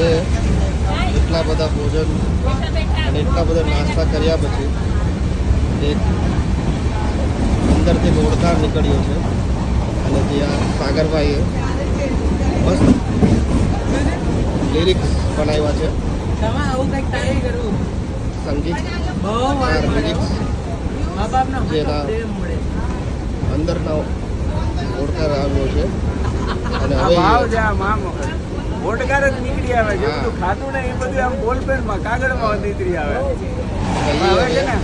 આજે એટલા બધા ભોજન અને એટલા બધા નાસ્તા કર્યા પછી એક અંદરથી ઓળખાણ નીકળ્યો છે અને જ્યાં સાગરભાઈએ મસ્ત લિરિક્સ બનાવ્યા છે. સંગીત લિરિક્સ જેના અંદરના ઓળખાણ આવ્યો છે અને હવે ઓડકાર જ નીકળી આવે છે. બધું ખાતું ને એ બધું આમ બોલપેનમાં કાગળમાં નીકળી આવે છે ને.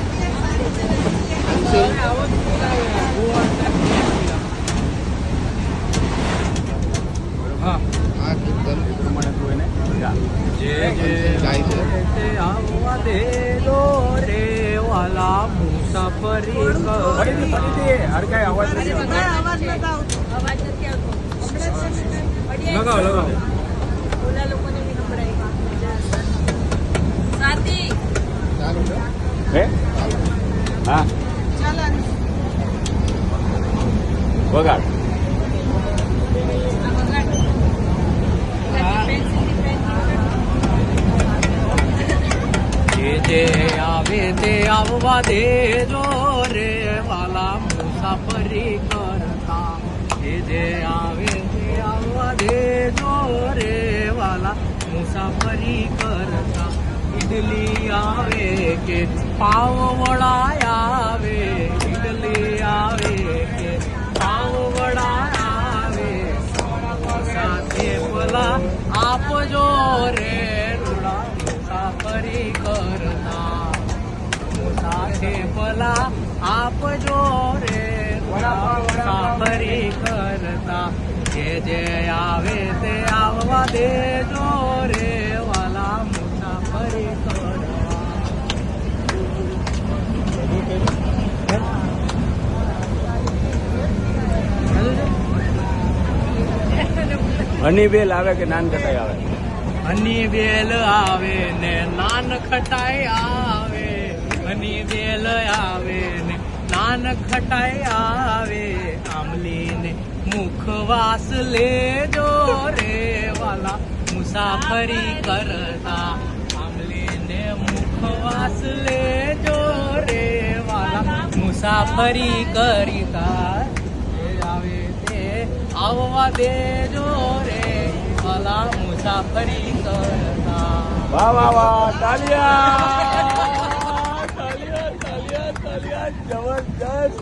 આ કીર્તન પ્રમાણે તું એને ગાય છે. હરકાય અવાજ નથી લગાવો ઓલા લોકોને બી સંભળાય. સાથી ચાલુ છે. હે હા વગાડ. જે આવે તે આવવા દેજો રે વાલા મુસાફરી કરતા. જે આવે તે આવવા દેજો રે વાલા મુસાફરી કરતા. ઈડલી આવે કે પાવ વડા આવે, ઈડલી આવે કે પાવ વડા આવે. સાથે પેલા આપજો રે રૂડા મુસાફરી કરતા. સાથે પેલા આપજો રે રૂડા મુસાફરી કરતા. જે આવે તે આવવા દેજો રે વાલા મુસાફરી કરવા. હની બેલ આવે કે નાન કટાઈ આવે? હની બેલ આવે ને નાન ખટાઈ આવે. હની બેલ આવે ને નાન ખટાઈ આવે. આમલી ને મુખવાસ લેજો રે વાલા મુસાફરી કરતા. આમલી ને મુખવાસ લેજો રે વાલા મુસાફરી કરતા. આવે તે આવવા દેજો રે વાલા મુસાફરી કરતા. વાહ વાહ વાહ, તાલિયા તાલિયા તાલિયા તાલિયા, જબરદસ્ત.